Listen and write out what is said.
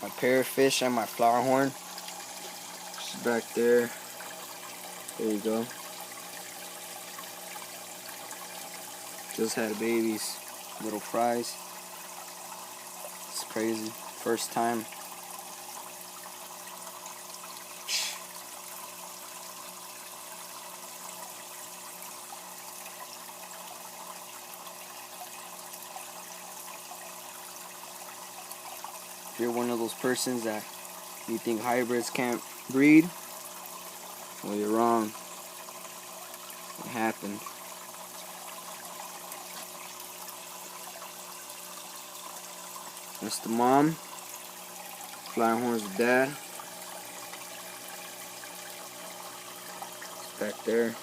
My parrotfish and my flowerhorn. She's back there. There you go. Just had babies, little fries. It's crazy. First time. If you're one of those persons that you think hybrids can't breed, well, you're wrong. It happened. That's the mom. Flowerhorn's the dad. It's back there.